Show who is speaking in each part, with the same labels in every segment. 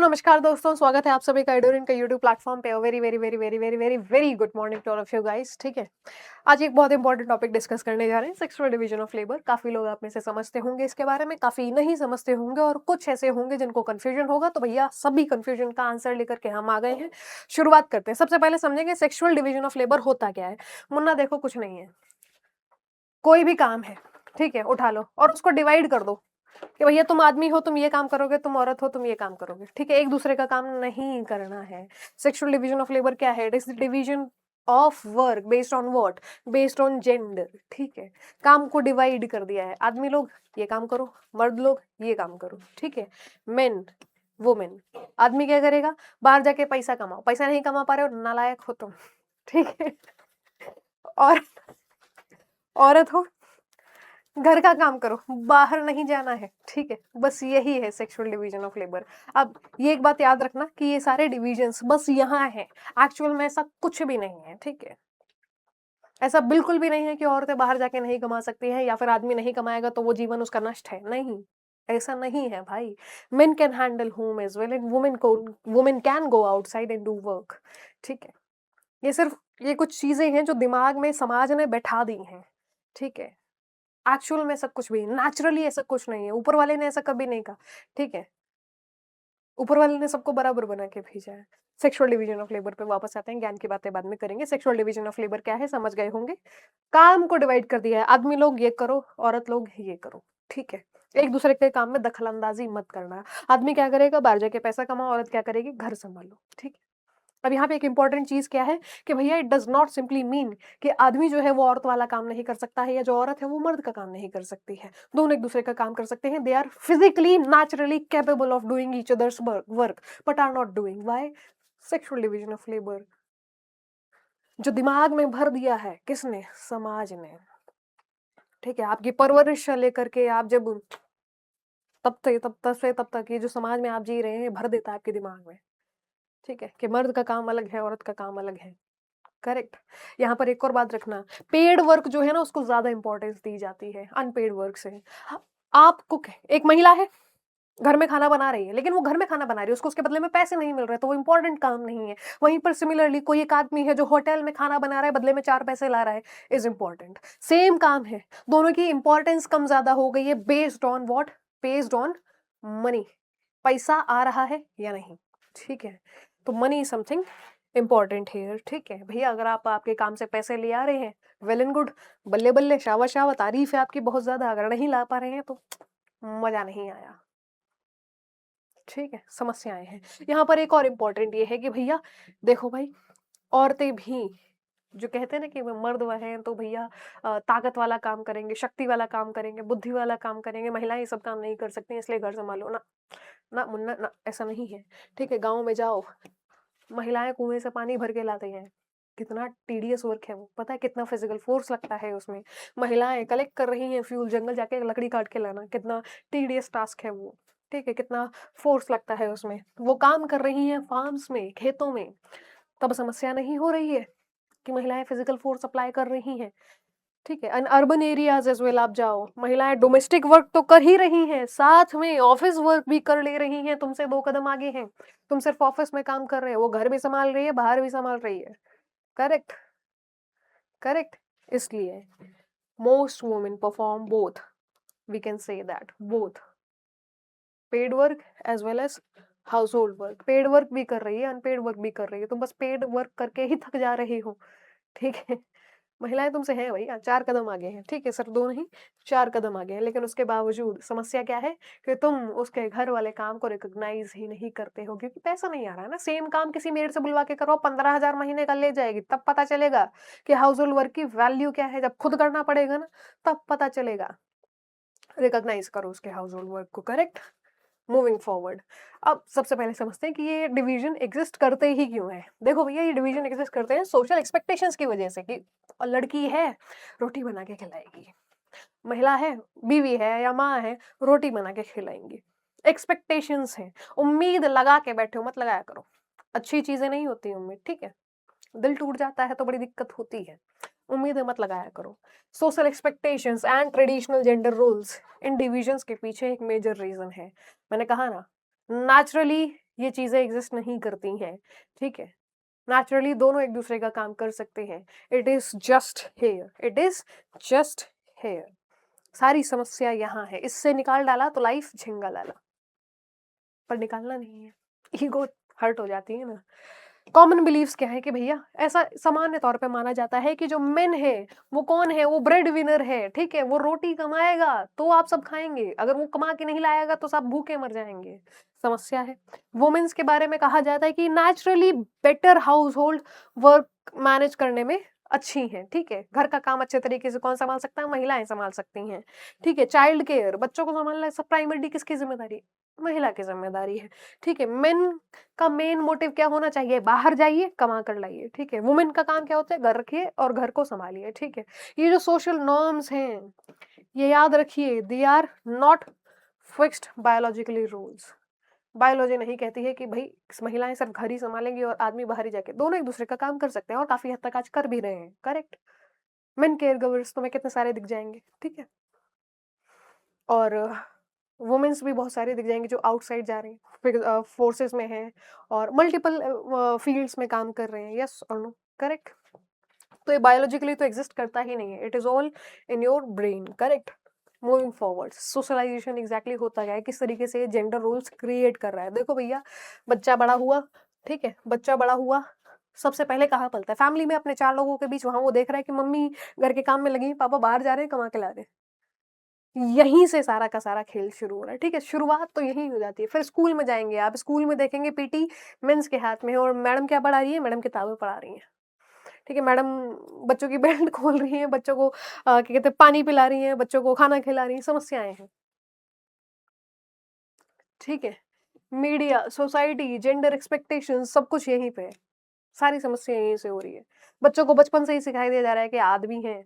Speaker 1: नमस्कार दोस्तों, स्वागत है आप सभी का एडोरिन का यूट्यूब प्लेटफॉर्म पे। Very very very very very very very good morning to all of you guys. ठीक है, आज एक बहुत इंपॉर्टेंट टॉपिक डिस्कस करने जा रहे हैं, सेक्सुअल डिवीजन ऑफ लेबर। काफी लोग आप में से समझते होंगे इसके बारे में, काफी नहीं समझते होंगे और कुछ ऐसे होंगे जिनको कंफ्यूजन होगा। तो भैया सभी कंफ्यूजन का आंसर लेकर के हम आ गए हैं। शुरुआत करते हैं। सबसे पहले समझेंगे सेक्सुअल डिवीजन ऑफ लेबर होता क्या है। मुन्ना देखो, कुछ नहीं है, कोई भी काम है, ठीक है, उठा लो और उसको डिवाइड कर दो कि भैया तुम आदमी हो, तुम ये काम करोगे, तुम औरत हो, तुम ये काम करोगे। ठीक है, एक दूसरे का काम नहीं करना है। सेक्सुअल डिवीजन ऑफ लेबर क्या है? It is the division of work based on what? Based on gender. ठीक है, काम को डिवाइड कर दिया है। आदमी लोग ये काम करो, मर्द लोग ये काम करो। ठीक है, मेन वुमेन। आदमी क्या करेगा? बाहर जाके पैसा कमाओ, पैसा नहीं कमा पा रहे हो, नालायक हो तुम। ठीक है, और औरत हो, घर का काम करो, बाहर नहीं जाना है। ठीक है, बस यही है सेक्सुअल डिवीजन ऑफ लेबर। अब ये एक बात याद रखना कि ये सारे डिविजन्स बस यहाँ है, एक्चुअल में ऐसा कुछ भी नहीं है। ठीक है, ऐसा बिल्कुल भी नहीं है कि औरतें बाहर जाके नहीं कमा सकती हैं या फिर आदमी नहीं कमाएगा तो वो जीवन उसका नष्ट है। नहीं, ऐसा नहीं है भाई। Men can handle home as well and women can go outside and do work. ठीक है, ये कुछ चीजें हैं जो दिमाग में समाज ने बैठा दी हैं। ठीक है, एक्चुअल में ऐसा कुछ भी, नेचुरली ऐसा कुछ नहीं है। ऊपर वाले ने ऐसा कभी नहीं कहा। ठीक है, ऊपर वाले ने सबको बराबर बना के भेजा है। सेक्सुअल डिवीजन ऑफ लेबर पे वापस आते हैं, ज्ञान की बातें बाद में करेंगे। सेक्सुअल डिवीजन ऑफ लेबर क्या है समझ गए होंगे। काम को डिवाइड कर दिया है, आदमी लोग ये करो, औरत लोग ये करो। ठीक है, एक दूसरे के काम में दखल अंदाजी मत करना। आदमी क्या करेगा? बाहर जाके पैसा कमाओ, औरत क्या करेगी? घर संभालो। ठीक है, अब यहाँ पे एक इंपॉर्टेंट चीज क्या है कि भैया it does not simply mean कि आदमी जो है वो औरत वाला काम नहीं कर सकता है या जो औरत है वो मर्द का काम नहीं कर सकती है। दोनों एक दूसरे का काम कर सकते हैं। They are physically naturally capable of doing each others work but are not doing. Why? Sexual division of labour जो दिमाग में भर दिया है किसने? समाज ने। ठीक है, आपकी परवरिश से लेकर के आप जब तब तक ये जो समाज में आप जी रहे हैं भर देता है आपके दिमाग में। ठीक है, कि मर्द का काम अलग है, औरत का काम अलग है। करेक्ट। यहाँ पर एक और बात रखना, पेड वर्क जो है ना उसको ज्यादा इंपॉर्टेंस दी जाती है अनपेड वर्क से। आप कुक है, एक महिला है, घर में खाना बना रही है, लेकिन वो घर में खाना बना रही है, उसको उसके बदले में पैसे नहीं मिल रहे, तो वो इंपॉर्टेंट काम नहीं है। वहीं पर सिमिलरली कोई एक आदमी है जो होटल में खाना बना रहा है, बदले में 4 पैसे ला रहा है, इज इंपॉर्टेंट। सेम काम है, दोनों की इंपॉर्टेंस कम ज्यादा हो गई है based on what? Based on money. पैसा आ रहा है या नहीं। ठीक है, तो money is something important here. ठीक है भैया, अगर आप आपके काम से पैसे ले आ रहे हैं, वेल एंड गुड, बल्ले बल्ले, शावा शावा, तारीफ है आपकी बहुत ज्यादा। अगर नहीं ला पा रहे हैं तो मजा नहीं आया। ठीक है, समस्याएं हैं। यहाँ पर एक और इम्पोर्टेंट ये है कि भैया देखो भाई, औरतें भी जो कहते हैं ना कि मर्द वह हैं तो भैया ताकत वाला काम करेंगे, शक्ति वाला काम करेंगे, बुद्धि वाला काम करेंगे, महिलाएं ये सब काम नहीं कर सकती इसलिए घर संभालो ना। ना मुन्ना ना, ऐसा नहीं है। ठीक है, गाँव में जाओ, महिलाएं कुएं से पानी भर के लाती हैं। कितना टीडियस वर्क है वो, पता है कितना फिजिकल फोर्स लगता है उसमें। महिलाएं कलेक्ट कर रही हैं फ्यूल, जंगल जाके लकड़ी काट के लाना कितना टीडियस टास्क है वो। ठीक है, कितना फोर्स लगता है उसमें। वो काम कर रही हैं फार्म्स में, खेतों में। तब समस्या नहीं हो रही है कि महिलाएं फिजिकल फोर्स अप्लाई कर रही हैं। ठीक है, and urban areas as well आप जाओ, महिलाएं डोमेस्टिक वर्क तो कर ही रही हैं, साथ में ऑफिस वर्क भी कर ले रही हैं, तुमसे 2 कदम आगे हैं। तुम सिर्फ ऑफिस में काम कर रहे हो, वो घर भी संभाल रही है, बाहर भी संभाल रही है। करेक्ट। करेक्ट, इसलिए most women perform both, we can say that both paid work as well as household work. Paid work भी कर रही है, अनपेड वर्क भी कर रही है, तुम बस पेड वर्क करके ही थक जा रही हो। ठीक है, महिलाएं तुमसे हैं भैया, 4 कदम आगे हैं। ठीक है सर, 2 नहीं, 4 कदम आगे हैं, लेकिन उसके बावजूद समस्या क्या है कि तुम उसके घर वाले काम को रिकॉग्नाइज ही नहीं करते हो क्योंकि पैसा नहीं आ रहा है ना। सेम काम किसी मेड से बुलवा के करो, 15,000 महीने का ले जाएगी, तब पता चलेगा कि हाउस होल्ड वर्क की वैल्यू क्या है। जब खुद करना पड़ेगा ना तब पता चलेगा। रिकॉग्नाइज करो उसके हाउस होल्ड वर्क को। करेक्ट। मूविंग फॉरवर्ड, अब सबसे पहले समझते हैं कि ये डिवीजन एग्जिस्ट करते ही क्यों है। देखो भैया, ये डिवीजन एग्जिस्ट करते हैं सोशल एक्सपेक्टेशंस की वजह से कि लड़की है रोटी बना के खिलाएगी, महिला है, बीवी है या माँ है, रोटी बना के खिलाएंगी। एक्सपेक्टेशंस है, उम्मीद लगा के बैठे हो, मत लगाया करो। अच्छी चीजें नहीं होती उम्मीद। ठीक है, दिल टूट जाता है तो बड़ी दिक्कत होती है। उम्मीदें मत लगाया करो। Social expectations and traditional gender roles, इन डिविजन्स के पीछे एक मेजर रीजन है। मैंने कहा ना, नेचुरली ये चीज़ें एग्ज़िस्ट नहीं करती हैं, ठीक है? नेचुरली दोनों एक दूसरे का काम कर सकते हैं। It is just here, it is just here. सारी समस्या यहाँ है, इससे निकाल डाला तो लाइफ झिंगा लाला, पर निकालना नहीं है। ईगो हर्ट हो जाती है ना। कॉमन बिलीव्स क्या है कि भैया ऐसा सामान्य तौर पे माना जाता है कि जो मेन है वो कौन है, वो ब्रेड विनर है, ठीक है, वो रोटी कमाएगा तो आप सब खाएंगे, अगर वो कमा के नहीं लाएगा तो सब भूखे मर जाएंगे। समस्या है। वुमेन्स के बारे में कहा जाता है कि naturally better house hold work manage करने में अच्छी हैं, ठीक है, घर का काम अच्छे तरीके से कौन संभाल सकता है, महिलाएं संभाल सकती हैं, ठीक है। चाइल्ड केयर, बच्चों को संभालना सब प्राइमरी किसकी जिम्मेदारी, महिला की जिम्मेदारी है, ठीक है। मेन का मेन मोटिव क्या होना चाहिए, बाहर जाइए कमा कर लाइए, ठीक है। वुमेन का काम क्या होता है, घर रखिए और घर को संभालिए, ठीक है। ये जो सोशल नॉर्म्स हैं, ये याद रखिए, they are not fixed biologically rules. Biology नहीं कहती है कि भाई महिलाएं सिर्फ घर ही संभालेंगी और आदमी बाहर ही जाके, दोनों एक दूसरे का काम कर सकते हैं और काफी हद तक आज कर भी रहे हैं, करेक्ट। मेन केयर गिवर्स तुम्हें कितने सारे दिख जाएंगे, ठीक है। और वुमेन्स भी बहुत सारे दिख जाएंगे जो आउटसाइड जा रही हैं, फिर फोर्सेस में हैं और मल्टीपल फील्ड्स में काम कर रहे हैं, यस और नो, करेक्ट। तो ये बायोलॉजिकली तो एग्जिस्ट करता ही नहीं है, it is all in your brain, correct. Moving forward, socialisation exactly होता गया है, किस तरीके से जेंडर रोल्स क्रिएट कर रहा है। देखो भैया, बच्चा बड़ा हुआ, ठीक है, बच्चा बड़ा हुआ, सबसे पहले कहाँ पलता है, फैमिली में, अपने चार लोगों के बीच। वहां वो देख रहा है कि मम्मी घर के काम में लगी, पापा बाहर जा रहे हैं कमा के ला रहे हैं। यहीं से सारा का सारा खेल शुरू हो रहा है, ठीक है। शुरुआत तो यहीं हो जाती है। फिर स्कूल में जाएंगे आप, स्कूल में देखेंगे पीटी मेंस के हाथ में है और मैडम क्या पढ़ा रही है, मैडम किताबें पढ़ा रही हैं, ठीक है। मैडम बच्चों की बेल्ट खोल रही हैं, बच्चों को क्या कहते हैं पानी पिला रही हैं, बच्चों को खाना खिला रही हैं, समस्याएं हैं, ठीक है। मीडिया, सोसाइटी, जेंडर एक्सपेक्टेशन, सब कुछ यहीं पे है। सारी समस्या यहीं से हो रही है। बच्चों को बचपन से ही सिखाई दिया जा रहा है कि आदमी है,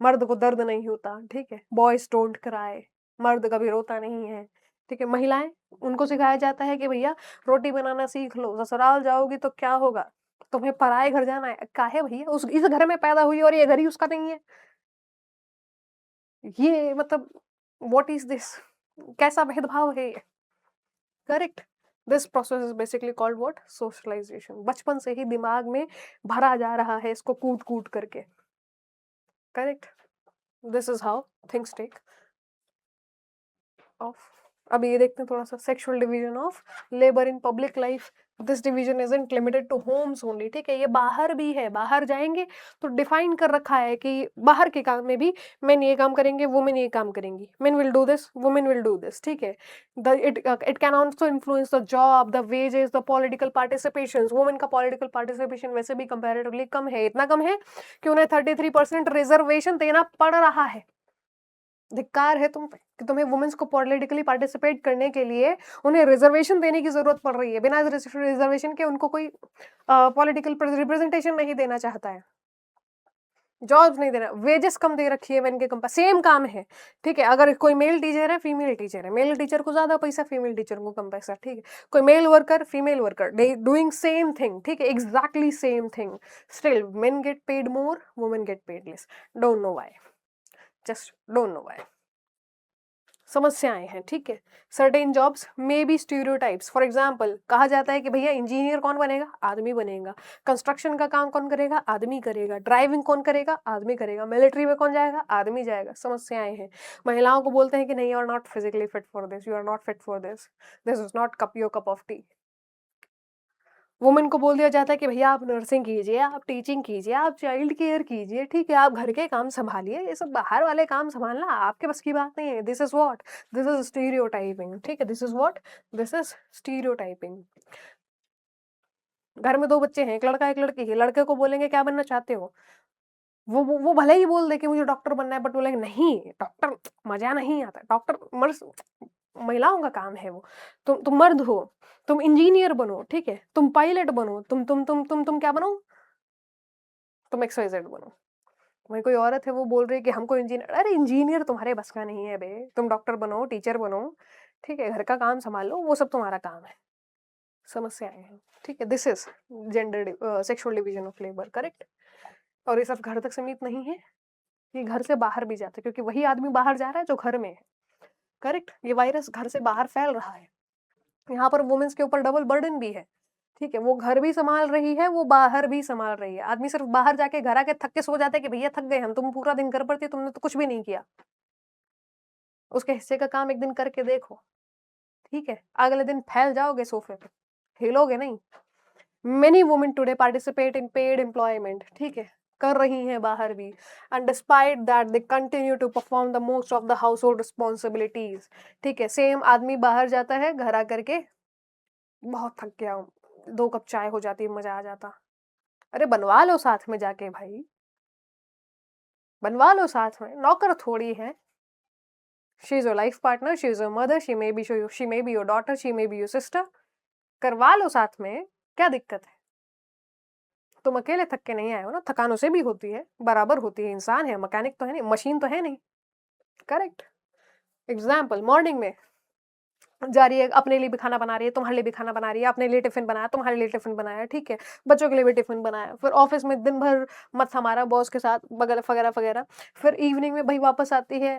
Speaker 1: मर्द को दर्द नहीं होता, ठीक है। बॉयज डोंट क्राई, मर्द कभी रोता नहीं है, ठीक है। महिलाएं, उनको सिखाया जाता है कि भैया रोटी बनाना सीख लो, ससुराल जाओगी तो क्या होगा, तुम्हें पराए घर जाना है, काहे भैया, उस इस घर में पैदा हुई और ये घर ही उसका नहीं है। ये मतलब व्हाट इज दिस, कैसा भेदभाव है ये, correct. This process is basically called what, socialisation. बचपन से ही दिमाग में भरा जा रहा है इसको कूट कूट करके, correct. This is how things take off. अब ये देखते हैं थोड़ा सा, sexual division of labour in public life. This division isn't limited to homes only, ठीक है। ये बाहर भी है, बाहर जाएंगे तो डिफाइन कर रखा है कि बाहर के काम में भी मेन ये काम करेंगे, वुमेन ये काम करेंगी, men will do this, women will do this, ठीक है। The it can also influence the job, the wages, the political participation. Women का पॉलिटिकल पार्टिसिपेशन वैसे भी कंपैरेटिवली कम है, इतना कम है कि उन्हें 33% रिजर्वेशन देना पड़ रहा है। धिक्कार है तुम पे कि तुम्हें वुमेन्स को पॉलिटिकली पार्टिसिपेट करने के लिए उन्हें रिजर्वेशन देने की जरूरत पड़ रही है। बिना रिजर्वेशन के उनको कोई पॉलिटिकल रिप्रेजेंटेशन नहीं देना चाहता है, जॉब्स नहीं देना, वेजेस कम दे रखी है मैन के कंपेयर, सेम काम है, ठीक है। अगर कोई मेल टीचर है, फीमेल टीचर है, मेल टीचर को ज्यादा पैसा, फीमेल टीचर को कम पैसा, ठीक है। कोई male worker, female worker doing same thing, ठीक है, exactly same thing, still men get paid more, women get paid less. Don't know why, just don't know why. समस्याएं हैं, ठीक है। Certain jobs may be stereotypes, for example कहा जाता है कि भैया इंजीनियर कौन बनेगा, आदमी बनेगा। कंस्ट्रक्शन का काम कौन करेगा, आदमी करेगा। ड्राइविंग कौन करेगा, आदमी करेगा। मिलिट्री में कौन जाएगा, आदमी जाएगा। समस्याएं हैं। महिलाओं को बोलते हैं कि नहीं, you are not physically fit for this, you are not fit for this, this is not cup your cup of tea. Women को बोल दिया जाता है कि भैया आप नर्सिंग कीजिए, आप टीचिंग कीजिए, आप चाइल्ड केयर कीजिए, ठीक है, आप घर के काम संभालिए, ये सब बाहर वाले काम संभालना आपके बस की बात नहीं है। This is what, this is stereotyping, ठीक है। This is what, this is stereotyping. घर में दो बच्चे हैं, एक लड़का एक लड़की है, लड़के को बोलेंगे क्या बनना चाहते हो, वो भले ही बोल दे कि मुझे डॉक्टर बनना है, बट बोलेंगे नहीं डॉक्टर मजा नहीं आता, डॉक्टर मर्द, महिलाओं का काम है वो। तुम मर्द हो, तुम इंजीनियर बनो, ठीक है, तुम पायलट बनो, तुम क्या बनो, तुम XYZ बनो। वही कोई औरत है वो बोल रही है कि हमको इंजीनियर, अरे इंजीनियर तुम्हारे बस का नहीं है बे, तुम डॉक्टर बनो, टीचर बनो, ठीक है, घर का काम संभालो, वो सब तुम्हारा काम है। समस्याएं हैं, ठीक है। This is gender sexual division of labour, correct. और ये सिर्फ घर तक सीमित नहीं है, ये घर से बाहर भी जाता है, क्योंकि वही आदमी बाहर जा रहा है जो घर में है, करेक्ट। ये वायरस घर से बाहर फैल रहा है, यहाँ पर वुमेन्स के ऊपर डबल बर्डन भी है, ठीक है? वो घर भी सँभाल रही है, वो बाहर भी सँभाल रही है। आदमी सिर्फ़ बाहर जाके घर आके थक के सो जाता है कि भैया थक गए हम, तुम पूरा दिन घर पर थे, तुमने तो कुछ भी नहीं किया। उसके हिस्से का काम एक दिन करके देखो, ठीक है? अगले दिन फैल जाओगे सोफ़े पे, हिलोगे नहीं। Many women today participate in paid employment, ठीक है? कर रही हैं बाहर भी, and despite that they continue to perform the most of the household responsibilities, ठीक है? सेम आदमी बाहर जाता है, घर आकर के बहुत थक गया हूँ, 2 कप चाय हो जाती, मज़ा आ जाता। अरे बनवा लो साथ में जाके भाई, बनवा लो साथ में, नौकर थोड़ी है। She is your life partner, she is your mother, she may be your daughter, she may be your sister. करवा लो साथ में, क्या दिक्कत है? तुम अकेले थक के नहीं आए हो ना, थकान उसे भी होती है, बराबर होती है, इंसान है, मैकेनिक तो है नहीं, मशीन तो है नहीं, करेक्ट? एग्ज़ाम्पल मॉर्निंग में जा रही है, अपने लिए भी खाना बना रही है, तुम्हारे लिए भी खाना बना रही है, अपने लिए टिफ़िन बनाया, तुम्हारे लिए टिफ़िन बनाया, ठीक है? बच्चों के लिए भी टिफ़िन बनाया, फिर ऑफ़िस में दिन भर मत्था मारा बॉस के साथ वगैरह, वगैरह। फिर इवनिंग में भई वापस आती है,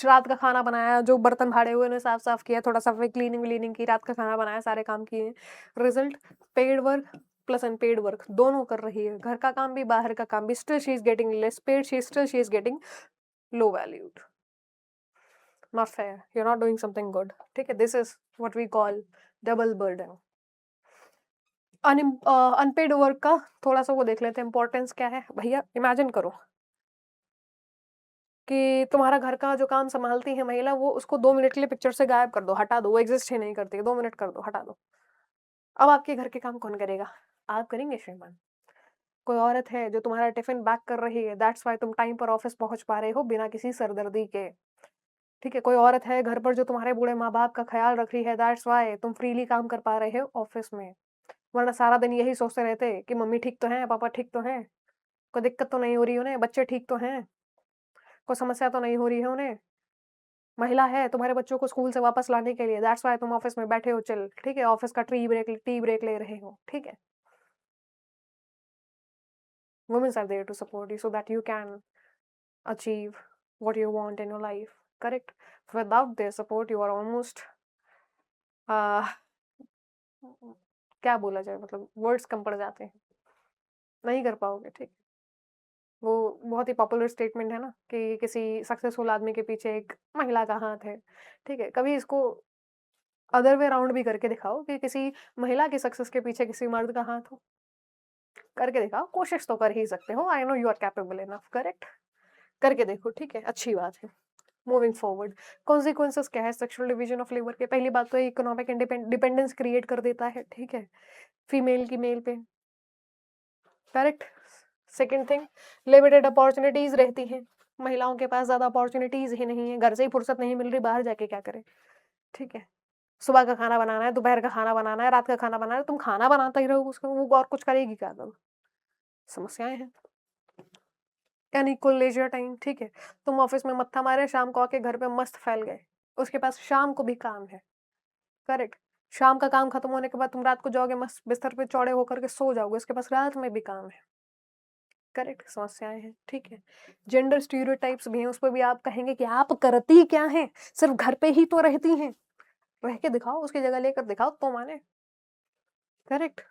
Speaker 1: रात का खाना बनाया, जो बर्तन भाड़े हुए उन्हें साफ-साफ किया, थोड़ा-सा फिर क्लीनिंग-विलीनिंग की, रात का खाना बनाया, सारे काम किए। Result paid work plus unpaid work दोनों कर रही है, घर का काम भी, बाहर का काम भी, still she is getting less paid, she is getting low valued. Not fair. You're not doing something good. ठीक है? This is what we call double burden. Unpaid work का थोड़ा-सा वो देख लेते हैं, इम्पोर्टेंस क्या है? भैया इमेजिन करो कि तुम्हारा घर का जो काम सँभालती है महिला, वो उसको 2 मिनट के लिए पिक्चर से गायब कर दो, हटा दो, वो एक्ज़िस्ट ही नहीं करती है, 2 मिनट कर दो, हटा दो। अब आपके घर के काम कौन करेगा? आप करेंगे श्रीमान। कोई औरत है जो तुम्हारा टिफ़िन पैक कर रही है, दैट्स व्हाई तुम टाइम पर ऑफ़िस पहुँच पा रहे हो बिना किसी सरदर्दी के। ठीक है? कोई औरत है घर पर जो तुम्हारे बूढ़े माँ-बाप का ख़्याल रख रही है, दैट्स व्हाई तुम फ्रीली काम कर पा रहे हो ऑफ़िस में। वरना सारा दिन यही सोचते रहते कि मम्मी ठीक तो हैं, पापा ठीक तो हैं, कोई दिक्कत तो नहीं हो रही उन्हें, बच्चे ठीक तो हैं, कोई समस्या तो नहीं हो रही है उन्हें। महिला है तुम्हारे बच्चों को स्कूल से वापस लाने के लिए, दैट्स व्हाई तुम ऑफ़िस में बैठे हो चिल, ठीक है? ऑफ़िस का टी ब्रेक ले रहे हो, ठीक है? Women's are there to support you so that you can achieve what you want in your life, correct? Without their support you are almost uh, क्या बोला जाए, मतलब वर्ड्स कम पड़ जाते हैं, नहीं कर पाओगे, ठीक? वो बहुत ही पॉपुलर स्टेटमेंट है ना कि किसी सक्सेसफुल आदमी के पीछे एक महिला का हाथ है, ठीक है? कभी इसको अदर वे राउंड भी करके दिखाओ कि किसी महिला की सक्सेस के पीछे किसी मर्द का हाथ हो, करके दिखाओ, कोशिश तो कर ही सकते हो, I know you are capable enough, correct? करके देखो, ठीक है? अच्छी बात है। मूविंग फॉरवर्ड, कॉन्सिक्वेंसेस क्या है सेक्सुअल डिवीजन ऑफ लेबर के? पहली बात तो ये इकोनॉमिक डिपेंडेंस क्रिएट कर देता है, ठीक है? फीमेल की मेल पे, correct? Second thing, limited opportunities रहती हैं, महिलाओं के पास ज़्यादा अपॉर्च्युनिटीज़ ही नहीं है, घर से ही फुर्सत नहीं मिल रही, बाहर जाके क्या करें, ठीक है? सुबह का खाना बनाना है, दोपहर का खाना बनाना है, रात का खाना बनाना है, तुम खाना बनाते ही रहो, उसको वो और कुछ करेगी क्या तब? समस्याएँ हैं। अनइक्वल लेज़र टाइम, ठीक है? तुम ऑफ़िस में मत्था मारे, शाम को आके घर पे मस्त फैल गए, उसके पास शाम को भी काम है, करेक्ट? शाम का काम खत्म होने के बाद तुम रात को जाओगे, मस्त बिस्तर पे चौड़े होकर के सो जाओगे, उसके पास रात में भी काम है, करेक्ट? समस्याएँ हैं, ठीक है? जेंडर स्टीरियोटाइप्स भी हैं, उस पे भी आप कहेंगे कि आप करती क्या हैं? सिर्फ़ घर पे ही तो रहती हैं, रह के दिखाओ, उसकी जगह लेकर दिखाओ तो माने, correct?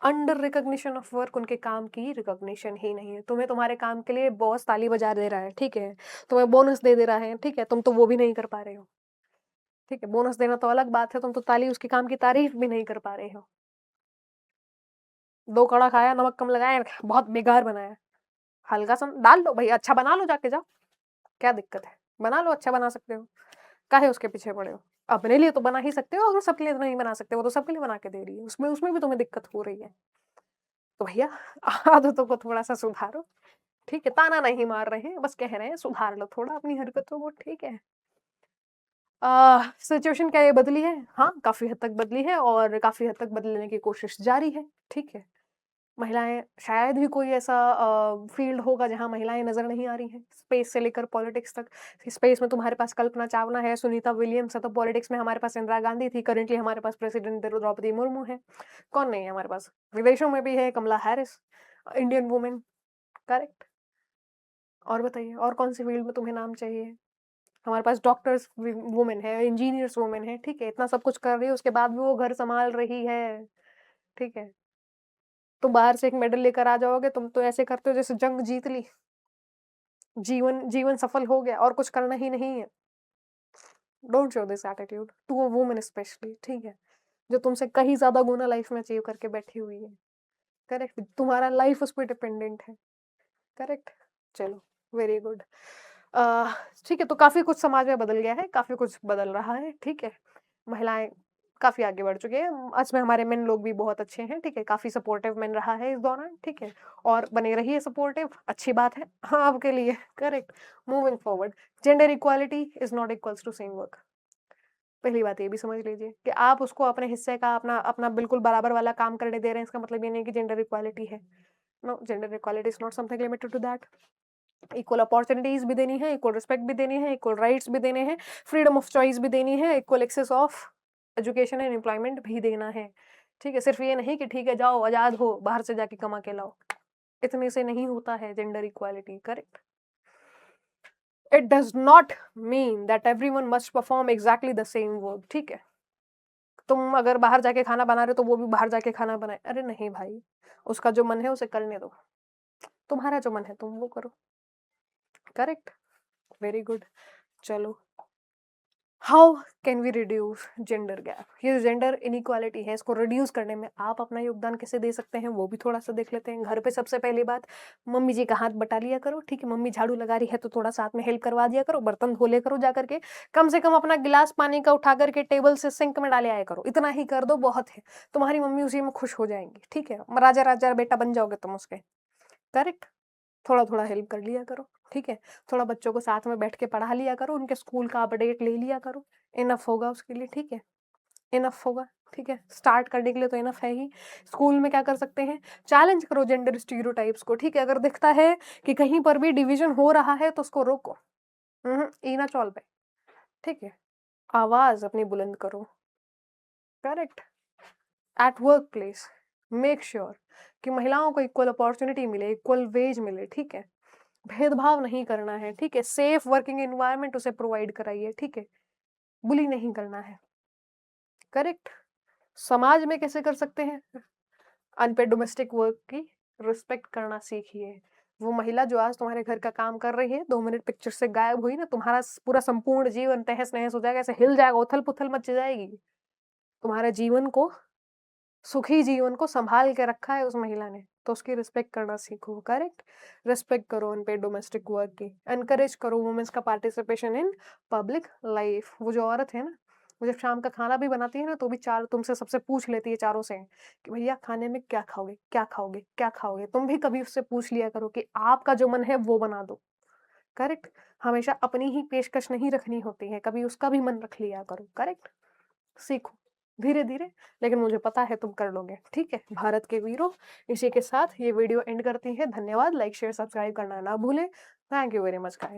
Speaker 1: Under recognition of work, उनके काम की रिकॉग्निशन ही नहीं है। तुम्हें तुम्हारे काम के लिए बॉस ताली बजा दे रहा है, ठीक है? तुम्हें बोनस दे दे रहा है, ठीक है? तुम तो वो भी नहीं कर पा रहे हो, ठीक है? बोनस देना तो अलग बात है, तुम तो ताली उसके काम की तारीफ़ भी नहीं कर पा रहे हो। 2 कड़ा खाया, नमक कम लगाया, बहुत बेकार बनाया। हल्का-सा डाल लो भई, अच्छा बना लो जाके जाओ, क्या दिक्कत है? बना लो, अच्छा बना सकते हो, काहे उसके पीछे पड़े हो? अपने लिए तो बना ही सकते हो, अगर सबके लिए तो नहीं बना सकते, वो तो सबके लिए बना के दे रही है, उसमें उसमें भी तुम्हें दिक्कत हो रही है। तो भैया आदतों को थोड़ा-सा सुधारो, ठीक है? ताना नहीं मार रहे हैं, बस कह रहे हैं सुधार लो थोड़ा अपनी हरकतों को, ठीक है? सिचुएशन क्या ये बदली है? हाँ, काफ़ी हद तक बदली है और काफ़ी हद तक बदलने की कोशिश जारी है, ठीक है? महिलाएँ शायद ही कोई ऐसा फ़ील्ड होगा जहाँ महिलाएँ नज़र नहीं आ रही हैं, स्पेस से लेकर पॉलिटिक्स तक। स्पेस में तुम्हारे पास कल्पना चावला है, सुनीता विलियम्स है, तो पॉलिटिक्स में हमारे पास इंदिरा गांधी थी, करंटली हमारे पास प्रेसिडेंट द्रौपदी मुर्मू है। कौन नहीं है हमारे पास? विदेशों में भी है कमला हैरिस, इंडियन वुमन, करेक्ट? और बताइए और कौन-सी फ़ील्ड में तुम्हें नाम चाहिए? हमारे पास डॉक्टर्स वुमेन है, इंजीनियर्स वुमेन है, ठीक है, इतना सब कुछ कर रही है, उसके बाद भी वो घर संभाल रही है, ठीक है। तुम बाहर से एक मेडल लेकर आ जाओगे, तुम तो ऐसे करते हो जैसे जंग जीत ली, जीवन जीवन सफल हो गया और कुछ करना ही नहीं है। Don't show this attitude to a woman specially, ठीक है, जो तुमसे कहीं ज्यादा गुना लाइफ में अचीव करके बैठी हुई है। करेक्ट, तुम्हारा लाइफ उस पर डिपेंडेंट है। करेक्ट, चलो, वेरी गुड। ठीक है, तो काफी कुछ समाज में बदल गया है, काफी कुछ बदल रहा है, ठीक है। महिलाएं काफी आगे बढ़ चुके हैं, आज में हमारे मेन लोग भी बहुत अच्छे हैं, ठीक है, काफी सपोर्टिव मेन रहा है इस दौरान, ठीक है, और बने रहिए सपोर्टिव, अच्छी बात है हाँ आपके लिए। Correct, moving forward, gender equality is not equals to same work. पहली बात ये भी समझ लीजिए कि आप उसको अपने हिस्से का अपना अपना बिल्कुल बराबर वाला काम करने दे रहे हैं, इसका मतलब ये नहीं कि जेंडर इक्वालिटी है। No, gender equality is not something limited to that. Equal opportunities भी देनी है, इक्वल रिस्पेक्ट भी देनी है, इक्वल राइट्स भी देने हैं, फ्रीडम ऑफ चॉइस भी देनी है, equal access of education and employment भी देना है, ठीक है। सिर्फ ये नहीं कि ठीक है जाओ आजाद हो, बाहर से जाके कमा के लाओ, इतने से नहीं होता है gender equality. Correct, it does not mean that everyone must perform exactly the same work, ठीक है। तुम अगर बाहर जाके खाना बना रहे हो तो वो भी बाहर जाके खाना बनाए, अरे नहीं भाई, उसका जो मन है उसे करने दो, तुम्हारा जो मन है तुम वो करो। Correct, very good. चलो, how can we reduce gender gap, ये जो जेंडर इनइक्वालिटी है इसको रिड्यूस करने में आप अपना योगदान कैसे दे सकते हैं वो भी थोड़ा सा देख लेते हैं। घर पे सबसे पहली बात, मम्मी जी का हाथ बटा लिया करो, ठीक है, मम्मी झाड़ू लगा रही है तो थोड़ा साथ में हेल्प करवा दिया करो, बर्तन धो ले करो जा करके, कम से कम अपना गिलास पानी का उठा करके टेबल से सिंक में डाले आया करो, इतना ही कर दो बहुत है, तुम्हारी मम्मी उसी में खुश हो जाएंगी, ठीक है, राजा राजा बेटा बन जाओगे तुम उसके। करेक्ट, थोड़ा थोड़ा हेल्प कर लिया करो, ठीक है, थोड़ा बच्चों को साथ में बैठ के पढ़ा लिया करो, उनके स्कूल का अपडेट ले लिया करो, इनफ होगा उसके लिए, ठीक है, इनफ होगा, ठीक है, स्टार्ट करने के लिए तो इनफ है ही। स्कूल में क्या कर सकते हैं, चैलेंज करो जेंडर स्टीरियोटाइप्स को, ठीक है, अगर दिखता है कि कहीं पर भी डिवीजन हो रहा है तो उसको रोको, ईना चौल पे, ठीक है, आवाज अपनी बुलंद करो। Correct, at work place make sure कि महिलाओं को इक्वल अपॉर्चुनिटी मिले, इक्वल वेज मिले, ठीक है, भेदभाव नहीं करना है, ठीक है, सेफ वर्किंग एनवायरनमेंट उसे प्रोवाइड कराइए, ठीक है, बुली नहीं करना है। करेक्ट, समाज में कैसे कर सकते हैं, अनपेड डोमेस्टिक वर्क की रिस्पेक्ट करना सीखिए। वो महिला जो आज तुम्हारे घर का काम कर रही है 2 मिनट पिक्चर से गायब हुई ना, तुम्हारा पूरा संपूर्ण जीवन तहस नहस हो जाएगा, ऐसे हिल जाएगा, उथल पुथल मच जाएगी। तुम्हारे जीवन को, सुखी जीवन को संभाल के रखा है उस महिला ने, तो उसकी रिस्पेक्ट करना सीखो। करेक्ट, रिस्पेक्ट करो अनपेड डोमेस्टिक वर्क की, एनकरेज करो वुमेन्स का पार्टिसिपेशन इन पब्लिक लाइफ। वो जो औरत है ना, वो जब शाम का खाना भी बनाती है ना तो भी चार तुमसे सबसे पूछ लेती है, चारों से, कि भैया खाने में क्या खाओगे, क्या खाओगे, क्या खाओगे। तुम भी कभी उससे पूछ लिया करो कि आपका जो मन है वो बना दो। करेक्ट, हमेशा अपनी ही पेशकश नहीं रखनी होती है, कभी उसका भी मन रख लिया करो। करेक्ट, सीखो धीरे धीरे, लेकिन मुझे पता है तुम कर लोगे, ठीक है भारत के वीरों। इसी के साथ ये वीडियो एंड करती है, धन्यवाद, लाइक शेयर सब्सक्राइब करना ना भूलें। Thank you very much guys.